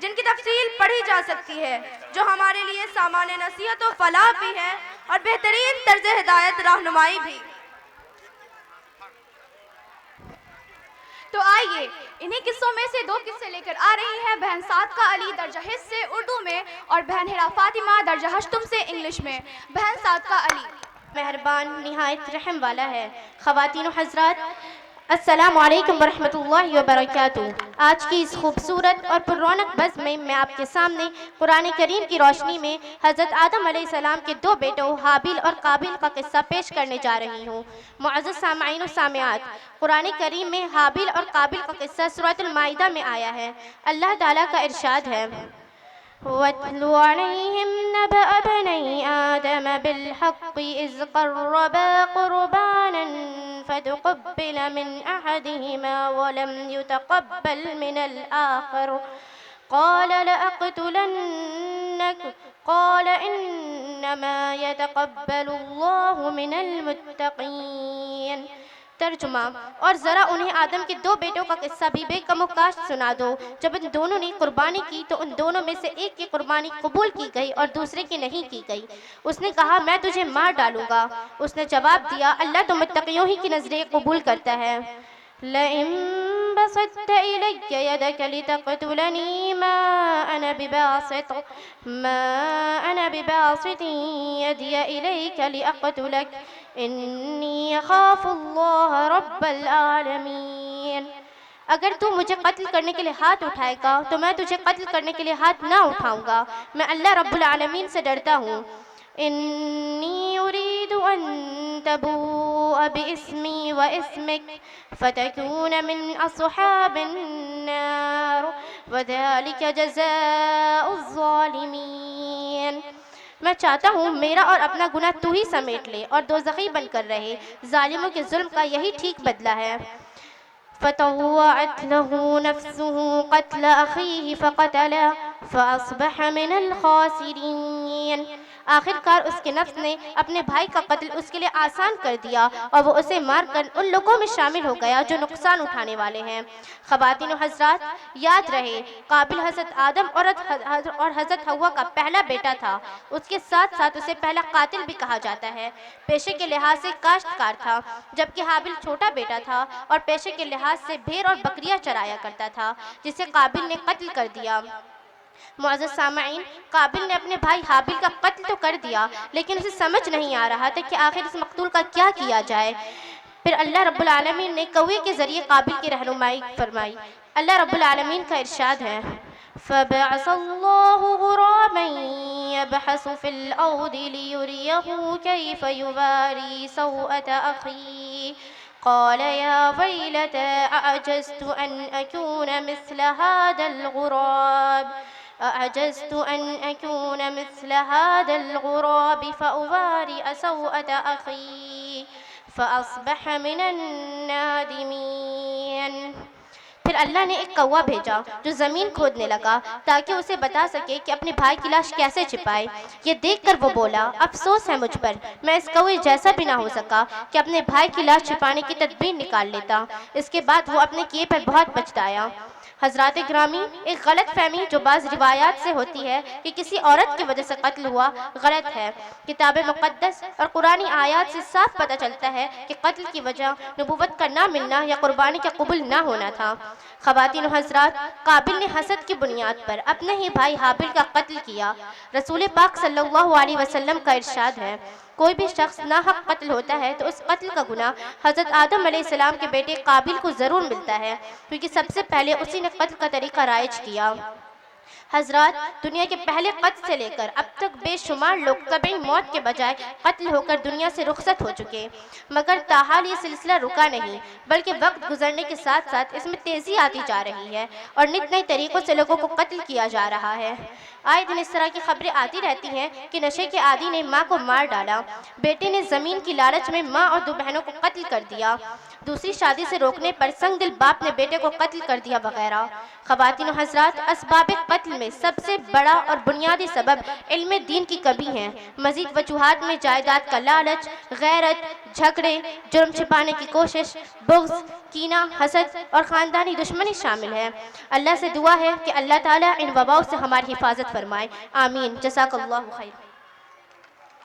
جن کی تفصیل پڑھی جا سکتی ہے، جو ہمارے لیے سامان نصیحت و فلاح بھی ہے اور بہترین طرز ہدایت رہنمائی بھی۔ تو آئیے انہی قصوں میں سے 2 قصے لے کر آ رہی ہے بہن صادقہ علی درجہ حفظ سے اردو میں اور بہن ہیرا فاطمہ درجہ ہشتم سے انگلش میں۔ بہن صادقہ علی۔ مہربان نہایت رحم والا ہے۔ خواتین و حضرات، السلام علیکم ورحمۃ اللہ وبرکاتہ۔ آج کی اس خوبصورت اور پر رونق بزم میں آپ کے سامنے قرآن کریم کی روشنی میں حضرت آدم علیہ السلام کے 2 بیٹوں حابیل اور قابیل کا قصہ پیش کرنے جا رہی ہوں۔ معزز سامعین و سامعات، قرآن کریم میں حابیل اور قابیل کا قصہ سورۃ المائدہ میں آیا ہے۔ اللہ تعالیٰ کا ارشاد ہے، وَاتْلُ عَلَيْهِمْ نَبَأَ ابْنَيْ آدَمَ بِالْحَقِّ إِذْ قَرَّبَا قُرْبَانًا فَتُقُبِّلَ مِنْ أَحَدِهِمَا وَلَمْ يُتَقَبَّلْ مِنَ الْآخَرِ قَالَ لَأَقْتُلَنَّكَ قَالَ إِنَّمَا يَتَقَبَّلُ اللَّهُ مِنَ الْمُتَّقِينَ۔ ترجمہ، اور ذرا انہیں آدم کے 2 بیٹوں کا قصہ بھی بے کم و کاشت سنا دو۔ جب ان دونوں نے قربانی کی تو ان دونوں میں سے ایک کی قربانی قبول کی گئی اور دوسرے کی نہیں کی گئی۔ اس نے کہا، میں تجھے مار ڈالوں گا۔ اس نے جواب دیا، اللہ تو متقیوں ہی کی نظریں قبول کرتا ہے۔ لَئِن بَسَطتَ إِلَيَّ يَدَكَ لِتَقْتُلَنِي مَا أَنَا بِبَاسِطٍ يَدِيَ إِلَيْكَ لِأَقْتُلَكَ إِنِّي أَخَافُ اللَّهَ رَبَّ الْعَالَمِينَ۔ اگر تو مجھے قتل کرنے کے لیے ہاتھ اٹھائے گا تو میں تجھے قتل کرنے کے لیے ہاتھ نہ اٹھاؤں گا، میں اللہ رب العالمین سے ڈرتا ہوں۔ إِنِّي أُرِيدُ أَن تَبُوءَ بِإِسْمِي وَإِسْمِكَ فَتَكُونَ مِنْ أَصْحَابِ النَّارِ وَذَلِكَ جَزَاءُ الظَّالِمِينَ۔ میں چاہتا ہوں میرا اور اپنا گناہ تو ہی سمیٹ لے اور دوزخی بن کر رہے، ظالموں کے ظلم کا یہی ٹھیک بدلہ ہے۔ فَطَوَّعَتْ لَهُ نَفْسُهُ قَتْلَ أَخِيهِ فَقَتَلَهُ فَأَصْبَحَ مِنَ الْخَاسِرِينَ۔ آخر کار اس کے نفس نے اپنے بھائی کا قتل اس کے لیے آسان کر دیا اور وہ اسے مار کر ان لوگوں میں شامل ہو گیا جو نقصان اٹھانے والے ہیں۔ خواتین و حضرات، یاد رہے قابل حضرت آدم اور حضرت حوا کا پہلا بیٹا تھا۔ اس کے ساتھ ساتھ اسے پہلا قاتل بھی کہا جاتا ہے۔ پیشے کے لحاظ سے کاشتکار تھا، جبکہ حابل چھوٹا بیٹا تھا اور پیشے کے لحاظ سے بھیڑ اور بکریاں چرایا کرتا تھا، جسے قابل نے قتل کر دیا۔ معزز سامعین، قابل نے اپنے بھائی حابل کا قتل تو کر دیا، لیکن اسے سمجھ نہیں آ رہا تھا کہ آخر اس مقتول کا کیا کیا جائے۔ پھر اللہ رب العالمین نے کوے کے ذریعے قابل کی رہنمائی فرمائی۔ اللہ رب العالمین کا ارشاد ہے، فَبَعَثَ اللَّهُ غُرَابًا يَبْحَثُ فِي الْأَرْضِ لِيُرِيَهُ كَيْفَ يُوَارِي سَوْءَةَ أَخِيهِ قال يا ويلتى أعجزت أن أكون مثل هذا الغراب فأوارئ سوءة أخي فأصبح من النادمين۔ پھر اللہ نے ایک کوا بھیجا جو زمین کھودنے لگا تاکہ اسے بتا سکے کہ اپنے بھائی کی لاش کیسے چھپائے۔ یہ دیکھ کر وہ بولا، افسوس ہے مجھ پر، میں اس کوے جیسا بھی نہ ہو سکا کہ اپنے بھائی کی لاش چھپانے کی تدبیر نکال لیتا۔ اس کے بعد وہ اپنے کیے پر بہت پچھتایا۔ حضرات گرامی، ایک غلط فہمی جو بعض روایات سے ہوتی ہے کہ کسی عورت کی وجہ سے قتل ہوا، غلط ہے۔ کتاب مقدس اور قرآنی آیات سے صاف پتہ چلتا ہے کہ قتل کی وجہ نبوت کا نہ ملنا یا قربانی کا قبول نہ ہونا تھا۔ خواتین و حضرات، قابل نے حسد کی بنیاد پر اپنے ہی بھائی حابل کا قتل کیا۔ رسول پاک صلی اللہ علیہ وسلم کا ارشاد ہے، کوئی بھی شخص ناحق قتل ہوتا ہے تو اس قتل کا گناہ حضرت آدم علیہ السلام کے بیٹے قابل کو ضرور ملتا ہے، کیونکہ سب سے پہلے اسی نے قتل کا طریقہ رائج کیا۔ حضرات، دنیا کے پہلے قتل سے لے کر اب تک بے شمار لوگ طبعی موت کے بجائے قتل ہو کر دنیا سے رخصت ہو چکے، مگر تاحال یہ سلسلہ رکا نہیں، بلکہ وقت گزرنے کے ساتھ ساتھ اس میں تیزی آتی جا رہی ہے اور نت نئے طریقوں سے لوگوں کو قتل کیا جا رہا ہے۔ آئے دن اس طرح کی خبریں آتی رہتی ہیں کہ نشے کے عادی نے ماں کو مار ڈالا، بیٹے نے زمین کی لالچ میں ماں اور 2 بہنوں کو قتل کر دیا، دوسری شادی سے روکنے پر سنگ دل باپ نے بیٹے کو قتل کر دیا وغیرہ۔ خواتین و حضرات، اسباب قتل قتل میں سب سے بڑا اور بنیادی سبب علم دین کی کمی ہے۔ مزید وجوہات میں جائیداد کا لالچ، غیرت، جھگڑے، جرم چھپانے کی کوشش، بغض، کینہ، حسد اور خاندانی دشمنی شامل ہے۔ اللہ سے دعا ہے کہ اللہ تعالیٰ ان وباؤں سے ہماری حفاظت فرمائے، آمین۔ جزاک اللہ خیر۔